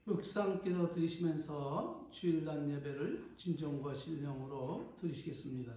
묵상기도 드리시면서 주일날 예배를 진정과 신령으로 드리시겠습니다.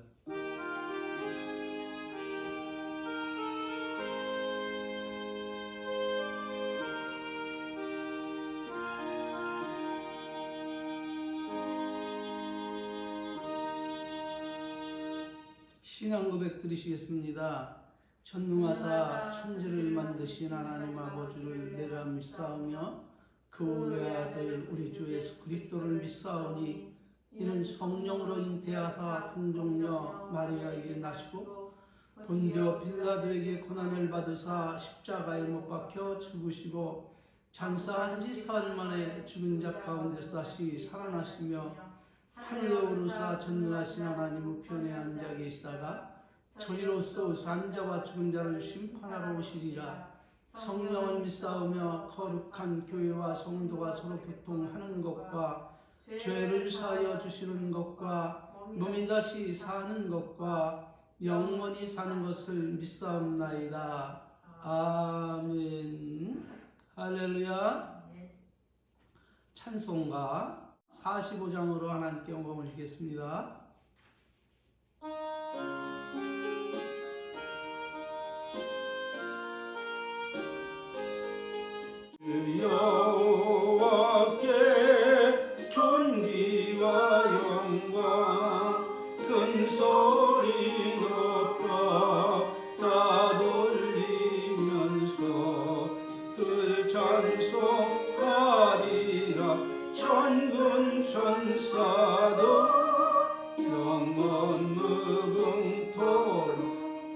신앙 고백 드리시겠습니다. 전능하사 천지를 만드신 하나님 아버지를 내가 믿사오며 그 외아들 우리 주 예수 그리스도를 믿사오니 이는 성령으로 잉태하사 동정녀 마리아에게 나시고 본디오 빌라도에게 고난을 받으사 십자가에 못 박혀 죽으시고 장사한 지 사흘 만에 죽은 자 가운데서 다시 살아나시며 하늘에 오르사 전능하신 하나님 우편에 앉아 계시다가 저리로서 산자와 죽은 자를 심판하러 오시리라. 성령을 믿사오며 거룩한 교회와 성도가 서로 교통하는 것과 죄를 사하여 주시는 것과 몸이 다시 사는 것과 영원히 사는 것을 믿사옵나이다. 아멘. 할렐루야. 찬송가 45장으로 하나님께 영광을 주겠습니다. 여호와께 존귀와 영광 큰 소리 높여 따돌리면서 그 찬송하리라. 천군 천사도 영원 무궁토록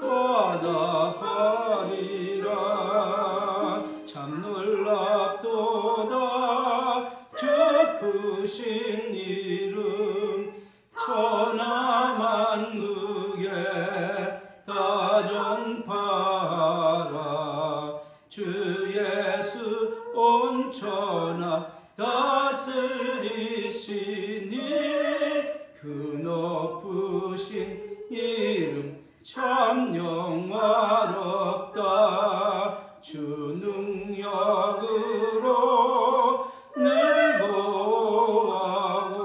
바다하리라. 참 놀랍도다 주 크신 이름 천하만국에 다 전파하라. 주 예수 온 천하 다스리시니 그 높으신 이름 참 영화롭다. 주 능력으로 늘 보호하고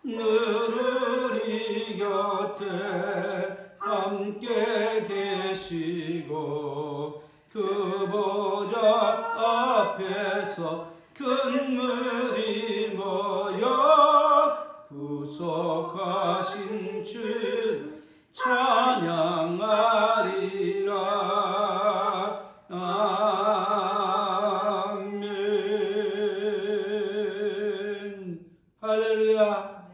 늘 우리 곁에 함께 계시고 그 보좌 앞에서 큰 무리 모여 구속하신 주 찬양하리라. 아멘. 할렐루야.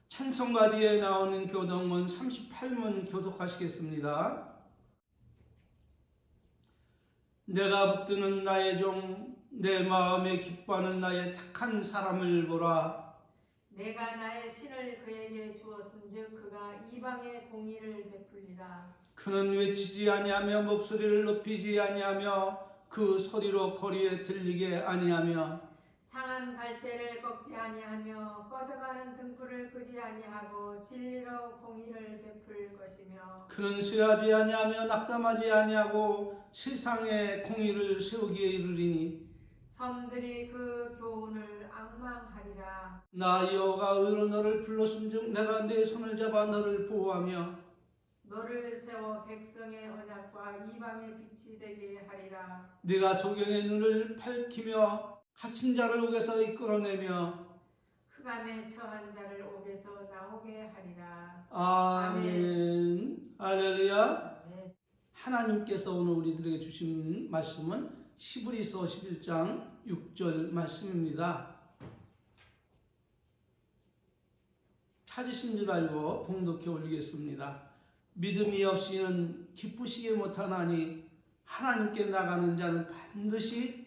찬송가 뒤에 나오는 교독문 38문 교독하시겠습니다. 내가 붙드는 나의 종 내 마음에 기뻐하는 나의 택한 사람을 보라. 내가 나의 신을 그에게 주었은즉 그가 이방의 공의를 베풀리라. 그는 외치지 아니하며 목소리를 높이지 아니하며 그 소리로 거리에 들리게 아니하며 상한 갈대를 꺾지 아니하며 꺼져가는 등불을 끄지 아니하고 진리로 공의를 베풀 것이며 그는 쇠하지 아니하며 낙담하지 아니하고 세상에 공의를 세우기에 이르리니 섬들이 그 교훈을 앙망하리라. 나 여호와가 의로 너를 불렀은즉 내가 네 손을 잡아 너를 보호하며 너를 세워 백성의 언약과 이방의 빛이 되게 하리라. 네가 소경의 눈을 밝히며 갇힌 자를 옥에서 이끌어내며 흑암에 처한 자를 옥에서 나오게 하리라. 아멘. 할렐루야. 네. 하나님께서 오늘 우리들에게 주신 말씀은 히브리서 11장 6절 말씀입니다. 찾으신 줄 알고 봉독해 올리겠습니다. 믿음이 없이는 기쁘시게 못하나니 하나님께 나가는 자는 반드시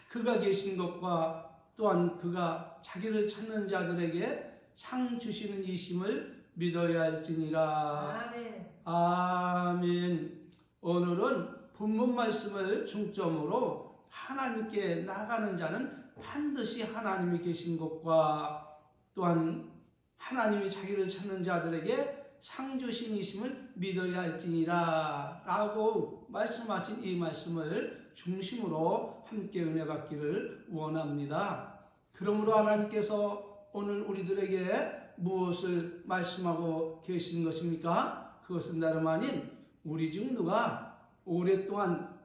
그가 계신 것과 또한 그가 자기를 찾는 자들에게 상 주시는 이심을 믿어야 할지니라. 아멘. 아멘. 오늘은 본문 말씀을 중점으로 하나님께 나가는 자는 반드시 하나님이 계신 것과 또한 하나님이 자기를 찾는 자들에게 상 주신이심을 믿어야 할지니라 라고 말씀하신 이 말씀을 중심으로 함께 은혜 받기를 원합니다. 그러므로 하나님께서 오늘 우리들에게 무엇을 말씀하고 계신 것입니까? 그것은 다름 아닌 우리 중 누가 오랫동안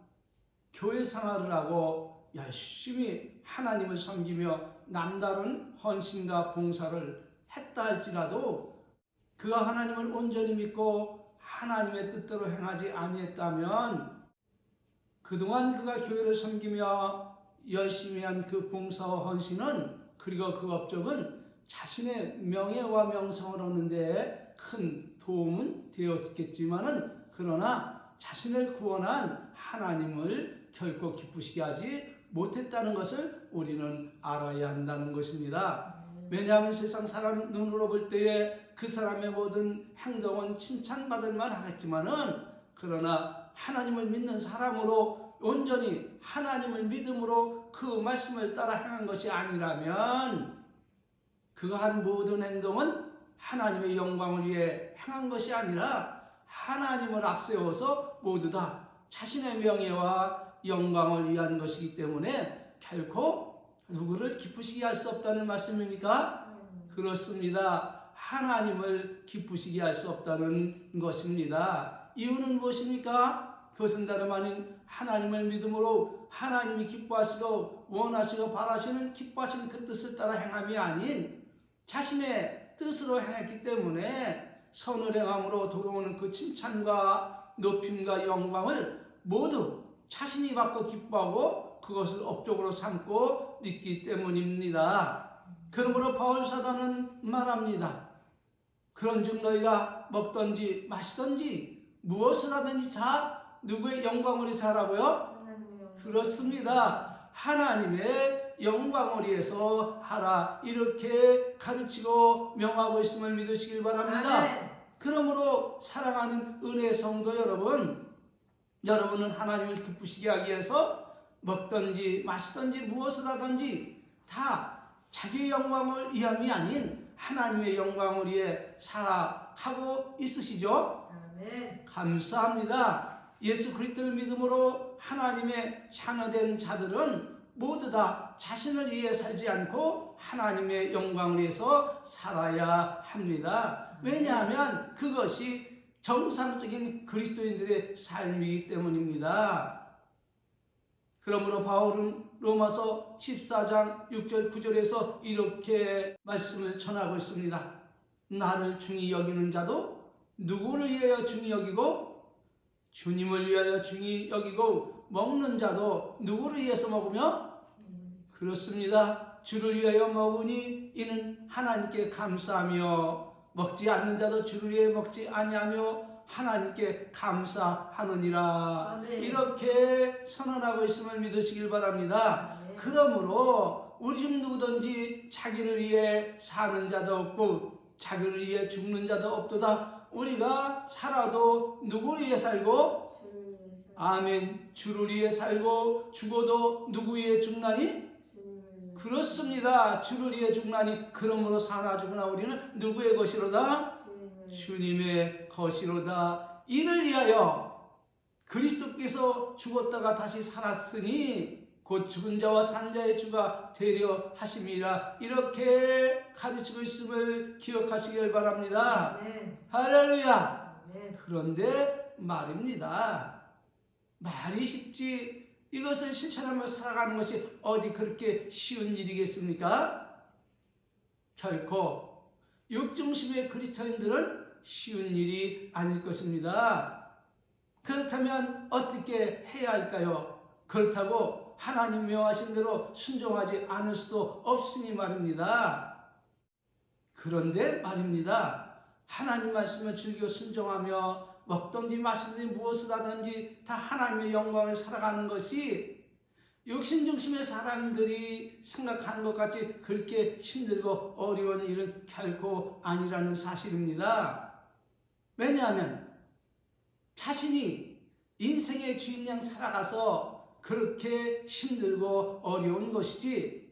교회 생활을 하고 열심히 하나님을 섬기며 남다른 헌신과 봉사를 했다 할지라도 그가 하나님을 온전히 믿고 하나님의 뜻대로 행하지 아니했다면 그동안 그가 교회를 섬기며 열심히 한 그 봉사와 헌신은 그리고 그 업적은 자신의 명예와 명성을 얻는 데 큰 도움은 되었겠지만은 그러나 자신을 구원한 하나님을 결코 기쁘시게 하지 못했다는 것을 우리는 알아야 한다는 것입니다. 왜냐하면 세상 사람 눈으로 볼 때에 그 사람의 모든 행동은 칭찬받을 만하겠지만은 그러나 하나님을 믿는 사람으로 온전히 하나님을 믿음으로 그 말씀을 따라 행한 것이 아니라면 그가 한 모든 행동은 하나님의 영광을 위해 행한 것이 아니라 하나님을 앞세워서 모두 다 자신의 명예와 영광을 위한 것이기 때문에 결코 누구를 기쁘시게 할 수 없다는 말씀입니까? 그렇습니다. 하나님을 기쁘시게 할 수 없다는 것입니다. 이유는 무엇입니까? 그것은 다름 아닌 하나님을 믿음으로 하나님이 기뻐하시고 원하시고 바라시는 기뻐하시는 그 뜻을 따라 행함이 아닌 자신의 뜻으로 행했기 때문에 선을 행함으로 돌아오는 그 칭찬과 높임과 영광을 모두 자신이 받고 기뻐하고 그것을 업적으로 삼고 있기 때문입니다. 그러므로 바울 사도는 말합니다. 그런즉 너희가 먹든지 마시든지 무엇을 하든지 다 누구의 영광을 위해서 하라고요? 그렇습니다. 하나님의 영광을 위해서 하라 이렇게 가르치고 명하고 있음을 믿으시길 바랍니다. 그러므로 사랑하는 은혜 성도 여러분, 여러분은 하나님을 기쁘시게 하기 위해서 먹든지 마시든지 무엇을 하든지 다 자기의 영광을 위함이 아닌 하나님의 영광을 위해 살아가고 있으시죠? 감사합니다. 예수 그리스도를 믿음으로 하나님의 자녀된 자들은 모두 다 자신을 위해 살지 않고 하나님의 영광을 위해서 살아야 합니다. 왜냐하면 그것이 정상적인 그리스도인들의 삶이기 때문입니다. 그러므로 바울은 로마서 14장 6절 9절에서 이렇게 말씀을 전하고 있습니다. 나를 중히 여기는 자도 누구를 위하여 중히 여기고 주님을 위하여 중히 여기고 먹는 자도 누구를 위해서 먹으며 그렇습니다. 주를 위하여 먹으니 이는 하나님께 감사하며 먹지 않는 자도 주를 위해 먹지 아니하며 하나님께 감사하느니라. 이렇게 선언하고 있음을 믿으시길 바랍니다. 그러므로 우리 중 누구든지 자기를 위해 사는 자도 없고 자기를 위해 죽는 자도 없도다. 우리가 살아도 누구를 위해 살고 아멘 주를 위해 살고 죽어도 누구 위해 죽나니? 그렇습니다. 주를 위해 죽나니 그러므로 사나 죽으나 우리는 누구의 것이로다? 주님의 것이로다. 이를 위하여 그리스도께서 죽었다가 다시 살았으니 곧 죽은 자와 산 자의 주가 되려 하심이라. 이렇게 가르치고 있음을 기억하시길 바랍니다. 할렐루야. 그런데 말입니다. 말이 쉽지 이것을 실천하며 살아가는 것이 어디 그렇게 쉬운 일이겠습니까? 결코 육중심의 그리스도인들은 쉬운 일이 아닐 것입니다. 그렇다면 어떻게 해야 할까요? 그렇다고 하나님 명하신 대로 순종하지 않을 수도 없으니 말입니다. 그런데 말입니다. 하나님 말씀을 즐겨 순종하며 먹든지 마시든지 무엇을 하든지 다 하나님의 영광을 살아가는 것이 욕심중심의 사람들이 생각하는 것 같이 그렇게 힘들고 어려운 일은 결코 아니라는 사실입니다. 왜냐하면 자신이 인생의 주인양 살아가서 그렇게 힘들고 어려운 것이지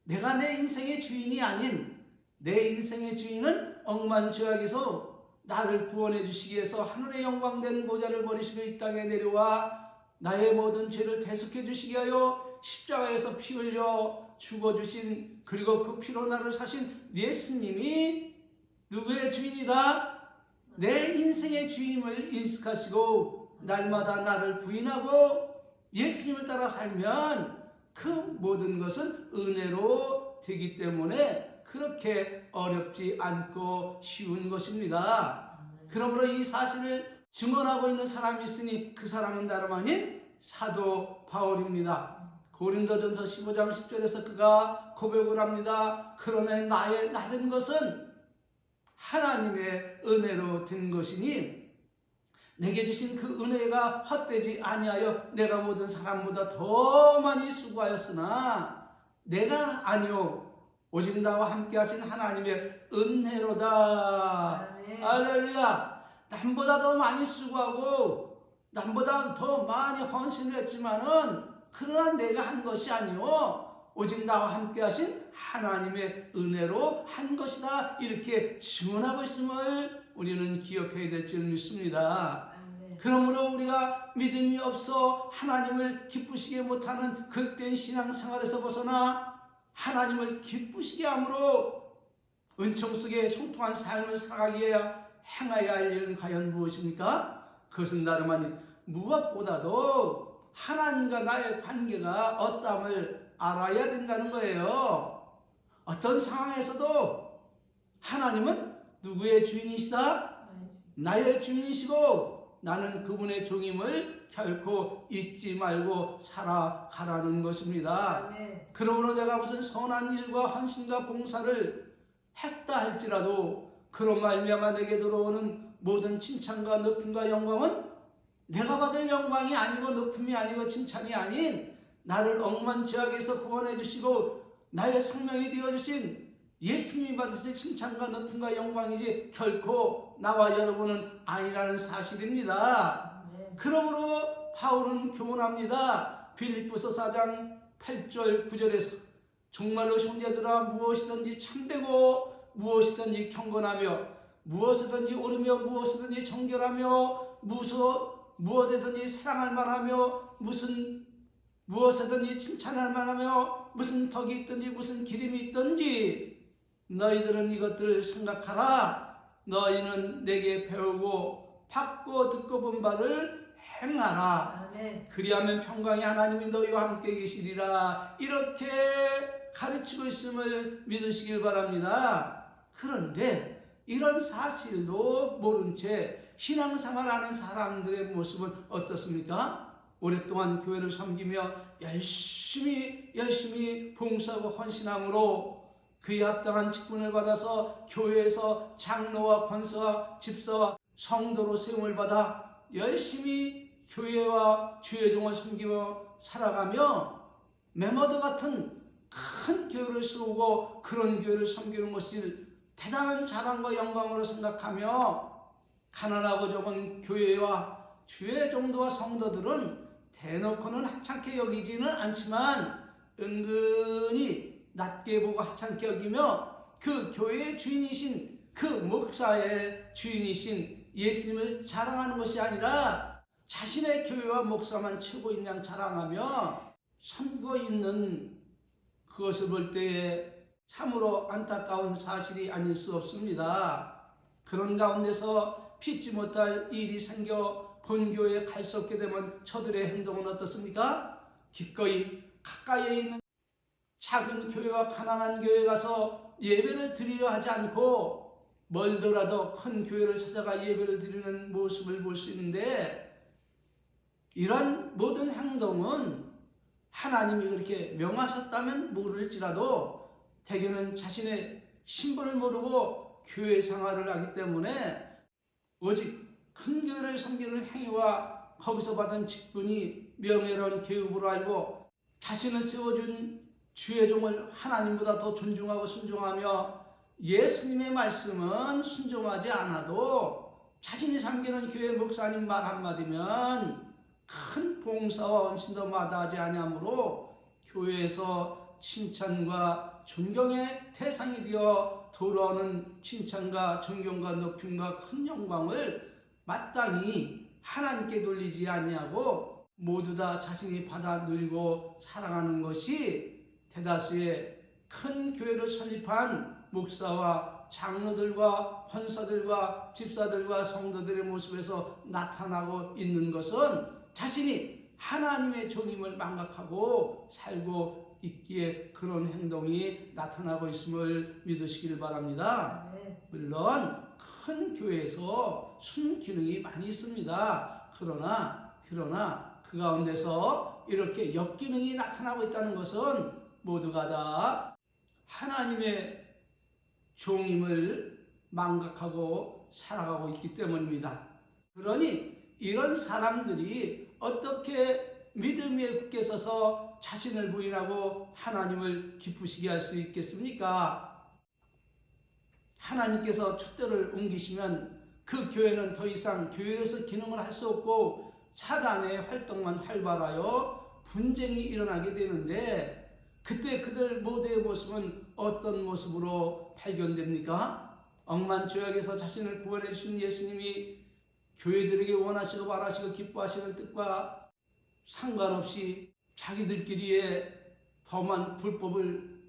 내가 내 인생의 주인이 아닌 내 인생의 주인은 억만죄악에서 나를 구원해 주시기 위해서 하늘의 영광된 보좌를 버리시고 이 땅에 내려와 나의 모든 죄를 대속해 주시기 위하여 십자가에서 피 흘려 죽어주신, 그리고 그 피로 나를 사신 예수님이 누구의 주인이다? 내 인생의 주임을 인식하시고 날마다 나를 부인하고 예수님을 따라 살면 그 모든 것은 은혜로 되기 때문에 그렇게 어렵지 않고 쉬운 것입니다. 그러므로 이 사실을 증언하고 있는 사람이 있으니 그 사람은 다름 아닌 사도 바울입니다. 고린도전서 15장 10절에서 그가 고백을 합니다. 그러나 나된 것은 하나님의 은혜로 된 것이니 내게 주신 그 은혜가 헛되지 아니하여 내가 모든 사람보다 더 많이 수고하였으나 내가 아니요 오직 나와 함께 하신 하나님의 은혜로다. 할렐루야. 남보다 더 많이 수고하고 남보다 더 많이 헌신을 했지만은 그러나 내가 한 것이 아니요 오직 나와 함께 하신 하나님의 은혜로 한 것이다. 이렇게 증언하고 있음을 우리는 기억해야 될 줄 믿습니다. 그러므로 우리가 믿음이 없어 하나님을 기쁘시게 못하는 그릇된 신앙생활에서 벗어나 하나님을 기쁘시게 함으로 은총 속에 형통한 삶을 살아가기 위해 행하여야 할 일은 과연 무엇입니까? 그것은 다름 아닌 무엇보다도 하나님과 나의 관계가 어떠함을 알아야 된다는 거예요. 어떤 상황에서도 하나님은 누구의 주인이시다? 나의 주인이시고 나는 그분의 종임을 결코 잊지 말고 살아가라는 것입니다. 그러므로 내가 무슨 선한 일과 헌신과 봉사를 했다 할지라도 그런 말미암아 내게 들어오는 모든 칭찬과 높임과 영광은 내가 받을 영광이 아니고 높임이 아니고 칭찬이 아닌 나를 억만 죄악에서 구원해 주시고 나의 생명이 되어주신 예수님이 받으실 칭찬과 높임과 영광이지 결코 나와 여러분은 아니라는 사실입니다. 그러므로 바울은 교훈합니다. 빌립보서 4장 8절 9절에서 정말로 형제들아 무엇이든지 참되고 무엇이든지 경건하며 무엇이든지 옳으며 무엇이든지 정결하며 무엇이든지 사랑할 만하며 무엇이든지 칭찬할 만하며 무슨 덕이 있든지 무슨 기림이 있든지 너희들은 이것들을 생각하라. 너희는 내게 배우고 받고 듣고 본 바를 행하라. 아멘. 그리하면 평강의 하나님이 너희와 함께 계시리라. 이렇게 가르치고 있음을 믿으시길 바랍니다. 그런데 이런 사실도 모른 채 신앙생활하는 사람들의 모습은 어떻습니까? 오랫동안 교회를 섬기며 열심히 봉사하고 헌신함으로 그에 합당한 직분을 받아서 교회에서 장로와 권사와 집사와 성도로 세움을 받아 열심히 교회와 주의 종을 섬기며 살아가며 메모드 같은 큰 교회를 세우고 그런 교회를 섬기는 것이 대단한 자랑과 영광으로 생각하며 가난하고 적은 교회와 주의 종도와 성도들은 대놓고는 하찮게 여기지는 않지만 은근히 낮게 보고 하찮게 여기며 그 교회의 주인이신 그 목사의 주인이신 예수님을 자랑하는 것이 아니라 자신의 교회와 목사만 최고인 양 자랑하며 섬기고 있는 그것을 볼 때에 참으로 안타까운 사실이 아닐 수 없습니다. 그런 가운데서 피치 못할 일이 생겨 본교회에 갈 수 없게 되면 저들의 행동은 어떻습니까? 기꺼이 가까이에 있는 작은 교회와 가난한 교회에 가서 예배를 드리려 하지 않고 멀더라도 큰 교회를 찾아가 예배를 드리는 모습을 볼 수 있는데 이런 모든 행동은 하나님이 그렇게 명하셨다면 모를지라도 대개는 자신의 신분을 모르고 교회 생활을 하기 때문에 오직 큰 교회를 섬기는 행위와 거기서 받은 직분이 명예로운 계급으로 알고 자신을 세워준 주의 종을 하나님보다 더 존중하고 순종하며 예수님의 말씀은 순종하지 않아도 자신이 섬기는 교회 목사님 말 한마디면 큰 봉사와 헌신도 마다하지 아니하므로 교회에서 칭찬과 존경의 대상이 되어 돌아오는 칭찬과 존경과 높임과 큰 영광을 마땅히 하나님께 돌리지 아니하고 모두 다 자신이 받아 누리고 살아가는 것이 대다수의 큰 교회를 설립한 목사와 장로들과 권사들과 집사들과 성도들의 모습에서 나타나고 있는 것은 자신이 하나님의 종임을 망각하고 살고 있기에 그런 행동이 나타나고 있음을 믿으시길 바랍니다. 물론 큰 교회에서 순기능이 많이 있습니다. 그러나 그 가운데서 이렇게 역기능이 나타나고 있다는 것은 모두가 다 하나님의 종임을 망각하고 살아가고 있기 때문입니다. 그러니 이런 사람들이 어떻게 믿음 위에 굳게 서서 자신을 부인하고 하나님을 기쁘시게 할 수 있겠습니까? 하나님께서 촛대를 옮기시면 그 교회는 더 이상 교회에서 기능을 할 수 없고 사단의 활동만 활발하여 분쟁이 일어나게 되는데 그때 그들 모두의 모습은 어떤 모습으로 발견됩니까? 억만죄악에서 자신을 구원해 주신 예수님이 교회들에게 원하시고 바라시고 기뻐하시는 뜻과 상관없이 자기들끼리의 범한 불법을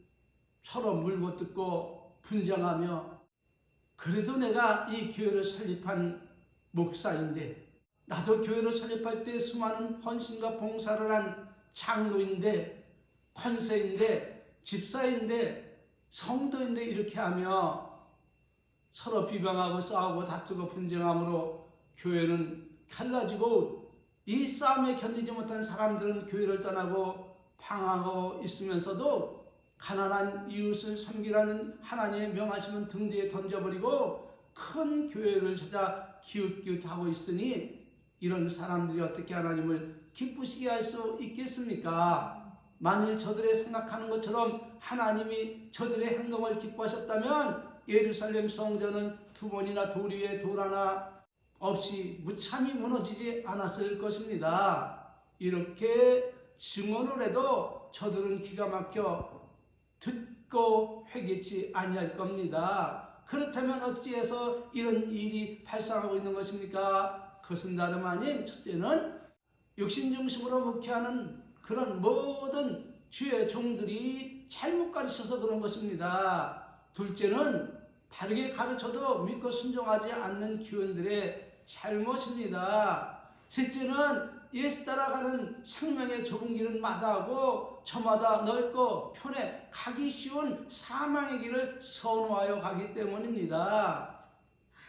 서로 물고 뜯고 분쟁하며 그래도 내가 이 교회를 설립한 목사인데 나도 교회를 설립할 때 수많은 헌신과 봉사를 한 장로인데 권세인데 집사인데 성도인데 이렇게 하며 서로 비방하고 싸우고 다투고 분쟁함으로 교회는 갈라지고 이 싸움에 견디지 못한 사람들은 교회를 떠나고 방황하고 있으면서도 가난한 이웃을 섬기라는 하나님의 명하심은 등 뒤에 던져버리고 큰 교회를 찾아 기웃기웃하고 있으니 이런 사람들이 어떻게 하나님을 기쁘시게 할 수 있겠습니까? 만일 저들의 생각하는 것처럼 하나님이 저들의 행동을 기뻐하셨다면 예루살렘 성전은 2번이나 돌 위에 돌 하나 없이 무참히 무너지지 않았을 것입니다. 이렇게 증언을 해도 저들은 기가 막혀 듣고 회개치 아니할 겁니다. 그렇다면 어찌해서 이런 일이 발생하고 있는 것입니까? 그것은 다름 아닌 첫째는 육신 중심으로 목회하는 그런 모든 주의 종들이 잘못 가르쳐서 그런 것입니다. 둘째는 바르게 가르쳐도 믿고 순종하지 않는 교인들의 잘못입니다. 셋째는 예수 따라가는 생명의 좁은 길은 마다하고 저마다 넓고 편해 가기 쉬운 사망의 길을 선호하여 가기 때문입니다.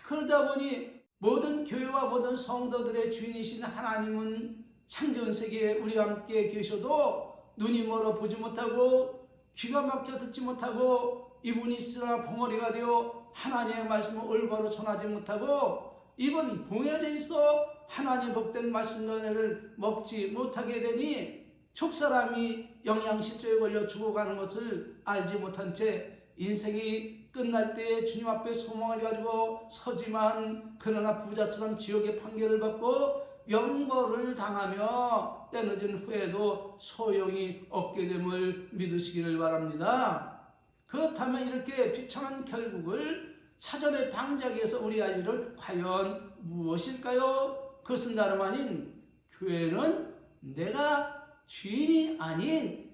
그러다 보니 모든 교회와 모든 성도들의 주인이신 하나님은 창조세계에 우리와 함께 계셔도 눈이 멀어 보지 못하고 귀가 막혀 듣지 못하고 입은 있으나 벙어리가 되어 하나님의 말씀을 올바로 전하지 못하고 입은 봉해져 있어 하나님의 복된 말씀을 먹지 못하게 되니 족사람이 영양실조에 걸려 죽어가는 것을 알지 못한 채 인생이 끝날 때에 주님 앞에 소망을 가지고 서지만 그러나 부자처럼 지옥의 판결을 받고 영벌을 당하며 때늦은 후에도 소용이 없게 됨을 믿으시기를 바랍니다. 그렇다면 이렇게 비참한 결국을 사전에 방지하기 위해서 우리 할 일은 과연 무엇일까요? 그것은 다름 아닌 교회는 내가 주인이 아닌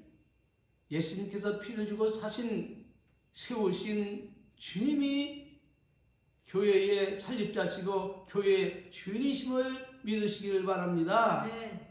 예수님께서 피를 주고 세우신 주님이 교회의 설립자시고 교회의 주인이심을 믿으시기를 바랍니다.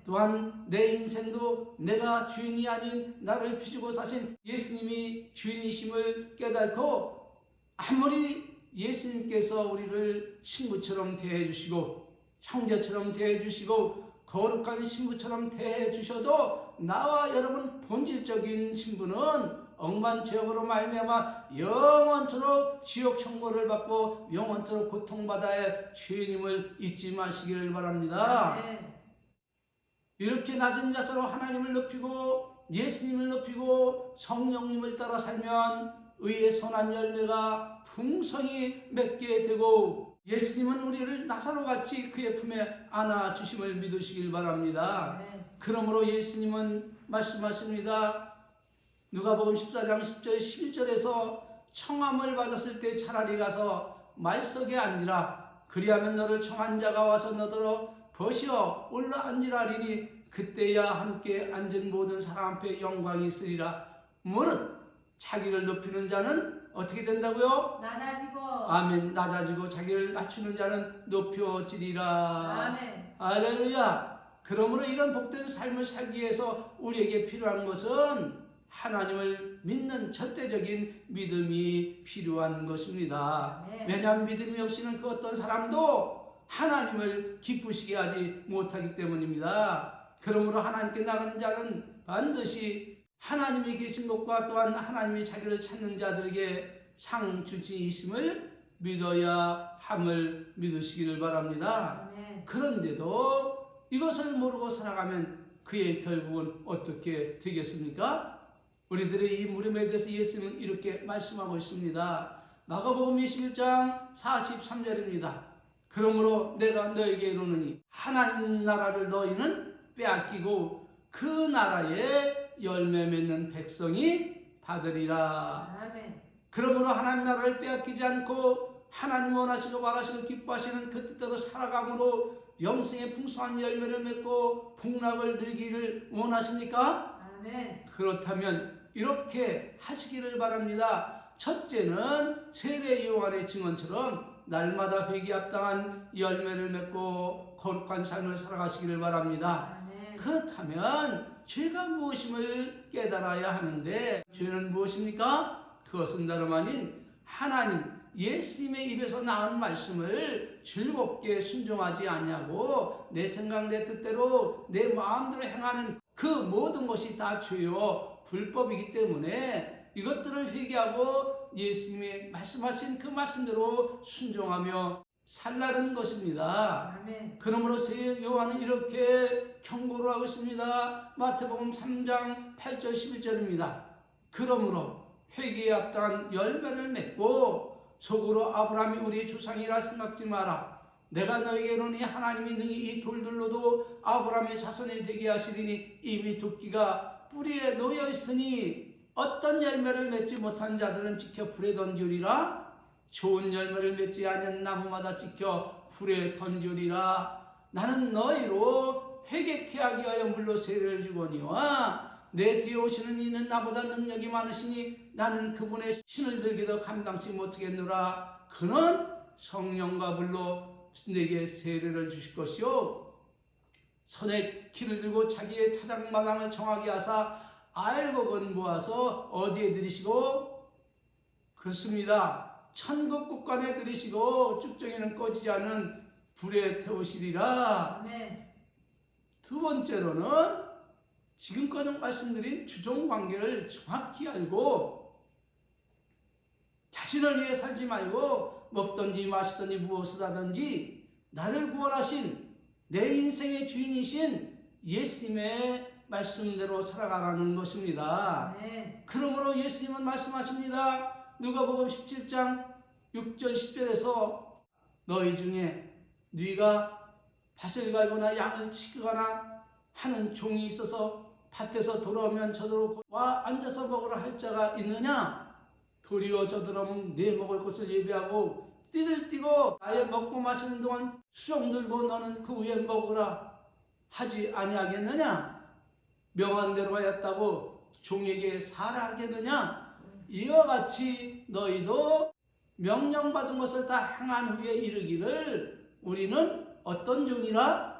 또한 내 인생도 내가 주인이 아닌 나를 피주고 사신 예수님이 주인이심을 깨닫고 아무리 예수님께서 우리를 친구처럼 대해주시고 형제처럼 대해주시고 거룩한 신부처럼 대해주셔도 나와 여러분 본질적인 신부는 억만죄악으로 말미암아 영원토록 지옥 형벌을 받고 영원토록 고통받아야 죄인임을 잊지 마시기를 바랍니다. 이렇게 낮은 자세로 하나님을 높이고 예수님을 높이고 성령님을 따라 살면 의의 선한 열매가 풍성히 맺게 되고 예수님은 우리를 나사로같이 그의 품에 안아주심을 믿으시길 바랍니다. 그러므로 예수님은 말씀하십니다. 누가복음 14장 10절 11절에서 청함을 받았을 때 차라리 가서 말석에 앉으라. 그리하면 너를 청한 자가 와서 너더러 버시어 올라 앉으라 하리니 그때야 함께 앉은 모든 사람 앞에 영광이 있으리라. 무릇 자기를 높이는 자는 어떻게 된다고요? 낮아지고 아멘. 낮아지고 자기를 낮추는 자는 높여지리라. 아멘. 할렐루야. 그러므로 이런 복된 삶을 살기 위해서 우리에게 필요한 것은 하나님을 믿는 절대적인 믿음이 필요한 것입니다. 아멘. 왜냐하면 믿음이 없이는 그 어떤 사람도 하나님을 기쁘시게 하지 못하기 때문입니다. 그러므로 하나님께 나가는 자는 반드시 하나님이 계신 것과 또한 하나님이 자기를 찾는 자들에게 상 주시이심을 믿어야 함을 믿으시기를 바랍니다. 아멘. 그런데도 이것을 모르고 살아가면 그의 결국은 어떻게 되겠습니까? 우리들의 이 물음에 대해서 예수님은 이렇게 말씀하고 있습니다. 마가복음 21장 43절입니다. 그러므로 내가 너에게 이르노니 하나님 나라를 너희는 빼앗기고 그 나라에 열매 맺는 백성이 받으리라. 아멘. 그러므로 하나님 나라를 빼앗기지 않고 하나님 원하시고 바라시고 기뻐하시는 그 뜻대로 살아감으로 영생의 풍성한 열매를 맺고 복락을 누리기를 원하십니까? 아멘. 그렇다면 이렇게 하시기를 바랍니다. 첫째는 세례 요한의 증언처럼 날마다 회개에 합당한 열매를 맺고 거룩한 삶을 살아가시기를 바랍니다. 아멘. 그렇다면 죄가 무엇임을 깨달아야 하는데 죄는 무엇입니까? 그것은 다름 아닌 하나님 예수님의 입에서 나온 말씀을 즐겁게 순종하지 아니하고 내 생각 내 뜻대로 내 마음대로 행하는 그 모든 것이 다 죄요 불법이기 때문에 이것들을 회개하고 예수님이 말씀하신 그 말씀대로 순종하며 살라는 것입니다. 아멘. 그러므로 세 요한은 이렇게 경고를 하고 있습니다. 마태복음 3장 8절 11절입니다. 그러므로 회개에 합당한 열매를 맺고 속으로 아브라함이 우리의 조상이라 생각지 마라. 내가 너에게 이르노니 하나님이 능히 이 돌들로도 아브라함의 자손이 되게 하시리니 이미 도끼가 뿌리에 놓여 있으니 어떤 열매를 맺지 못한 자들은 지켜 불에 던지리라. 좋은 열매를 맺지 않은 나무마다 지켜 불에 던지리라. 나는 너희로 회개케 하기 위하여 물로 세례를 주거니와 내 뒤에 오시는 이는 나보다 능력이 많으시니 나는 그분의 신을 들기도 감당치 못하겠노라. 그는 성령과 불로 내게 세례를 주실 것이요 손에 키를 들고 자기의 타작마당을 정하게 하사 알곡은 모아서 어디에 들이시고 그렇습니다. 천국 국간에 들이시고 쭉정이는 꺼지지 않은 불에 태우시리라. 아멘. 두 번째로는 지금껏 말씀드린 주종 관계를 정확히 알고 자신을 위해 살지 말고 먹든지 마시든지 무엇을 하든지 나를 구원하신 내 인생의 주인이신 예수님의 말씀대로 살아가라는 것입니다. 아멘. 그러므로 예수님은 말씀하십니다. 누가복음 17장 6절 10절에서 너희 중에 네가 밭을 갈거나 양을 치거나 하는 종이 있어서 밭에서 돌아오면 저더러 와 앉아서 먹으라 할 자가 있느냐? 도리어 저더러면 내 먹을 것을 예비하고 띠를 띠고 나의 먹고 마시는 동안 수종 들고 너는 그 위에 먹으라 하지 아니하겠느냐? 명한 대로 하였다고 종에게 사라 하겠느냐? 이와 같이 너희도 명령받은 것을 다 행한 후에 이르기를 우리는 어떤 종이라?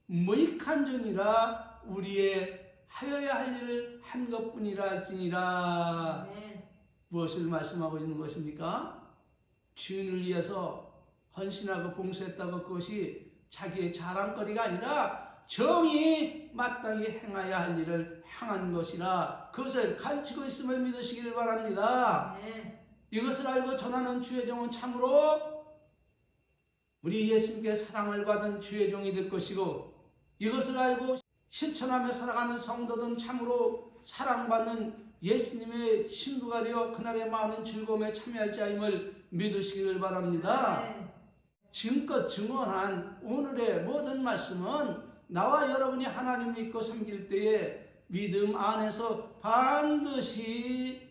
무익한 종이라 우리의 하여야 할 일을 한 것뿐이라 할지니라. 아멘. 무엇을 말씀하고 있는 것입니까? 주인을 위해서 헌신하고 봉사했다고 그것이 자기의 자랑거리가 아니라 정이 마땅히 행해야 할 일을 행한 것이라 그것을 가르치고 있음을 믿으시기를 바랍니다. 아멘. 이것을 알고 전하는 주의 종은 참으로 우리 예수님께 사랑을 받은 주의 종이 될 것이고 이것을 알고 실천하며 살아가는 성도들은 참으로 사랑받는 예수님의 신부가 되어 그날의 많은 즐거움에 참여할 자임을 믿으시기를 바랍니다. 아멘. 지금껏 증언한 오늘의 모든 말씀은 나와 여러분이 하나님 믿고 섬길 때에 믿음 안에서 반드시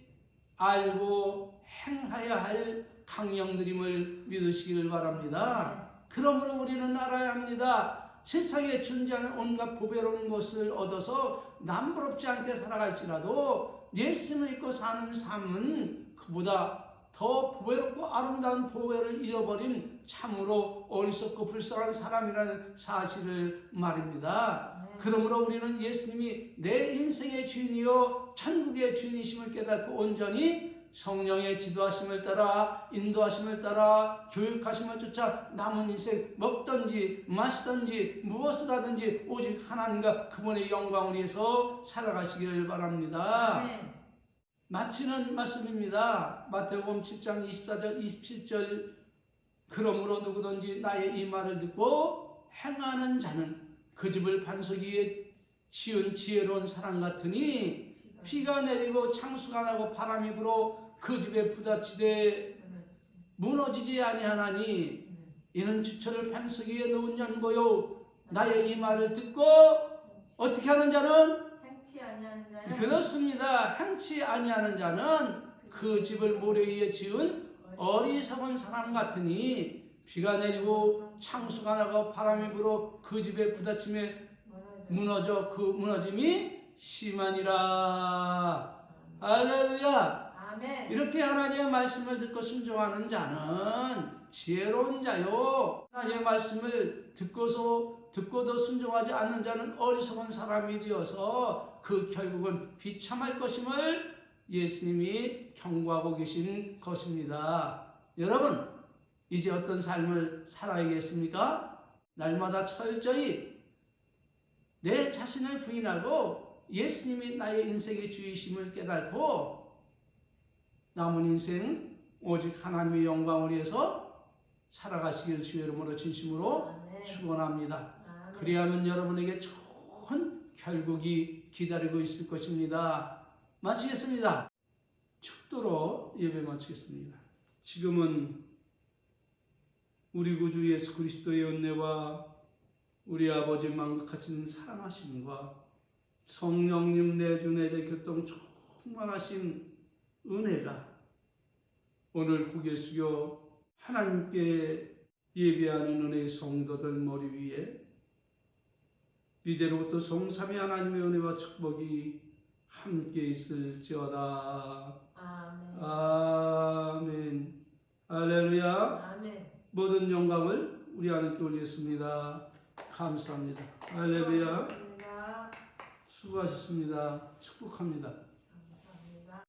알고 행하여야 할 강령들임을 믿으시기를 바랍니다. 그러므로 우리는 알아야 합니다. 세상에 존재하는 온갖 보배로운 것을 얻어서 남부럽지 않게 살아갈지라도 예수님을 믿고 사는 삶은 그보다 더 보배롭고 아름다운 보배를 잃어버린 참으로 어리석고 불쌍한 사람이라는 사실을 말입니다. 그러므로 우리는 예수님이 내 인생의 주인이요 천국의 주인이심을 깨닫고 온전히 성령의 지도하심을 따라 인도하심을 따라 교육하심을 쫓아 남은 인생 먹든지 마시든지 무엇을 하든지 오직 하나님과 그분의 영광을 위해서 살아가시기를 바랍니다. 마치는 말씀입니다. 마태복음 7장 24절 27절 그러므로 누구든지 나의 이 말을 듣고 행하는 자는 그 집을 반석 위에 지은 지혜로운 사람 같으니 비가 내리고 창수가 나고 바람이 불어 그 집에 부딪히되 무너지지 아니하나니 이는 주철을 반석 위에 놓은 연고요 나의 이 말을 듣고 어떻게 하는 자는 행치 아니하는 자는 그렇습니다. 행치 아니하는 자는 그 집을 모래 위에 지은 어리석은 사람 같으니 비가 내리고 창수가 나고 바람이 불어 그 집에 부딪힘에 무너져 그 무너짐이 심하니라. 할렐루야. 아멘. 이렇게 하나님의 말씀을 듣고 순종하는 자는 지혜로운 자요. 하나님의 말씀을 듣고도 순종하지 않는 자는 어리석은 사람이 되어서 그 결국은 비참할 것임을 예수님이 경고하고 계신 것입니다. 여러분, 이제 어떤 삶을 살아야겠습니까? 날마다 철저히 내 자신을 부인하고 예수님이 나의 인생의 주이심을 깨닫고 남은 인생 오직 하나님의 영광을 위해서 살아가시길 주의 이름으로 진심으로 축원합니다. 그리하면 여러분에게 좋은 결국이 기다리고 있을 것입니다. 마치겠습니다. 축도로 예배 마치겠습니다. 지금은 우리 구주 예수 그리스도의 은혜와 우리 아버지 만극하신 사랑하심과 성령님 내주 내재 교통 충만하신 은혜가 오늘 고개 숙여 하나님께 예배하는 은혜의 성도들 머리 위에 이제로부터 성삼위 하나님의 은혜와 축복이 함께 있을지어다. 아멘. 아멘. 할렐루야. 아멘. 모든 영광을 우리 하나님께 올리겠습니다. 감사합니다. 할렐루야. 수고하셨습니다. 수고하셨습니다. 축복합니다.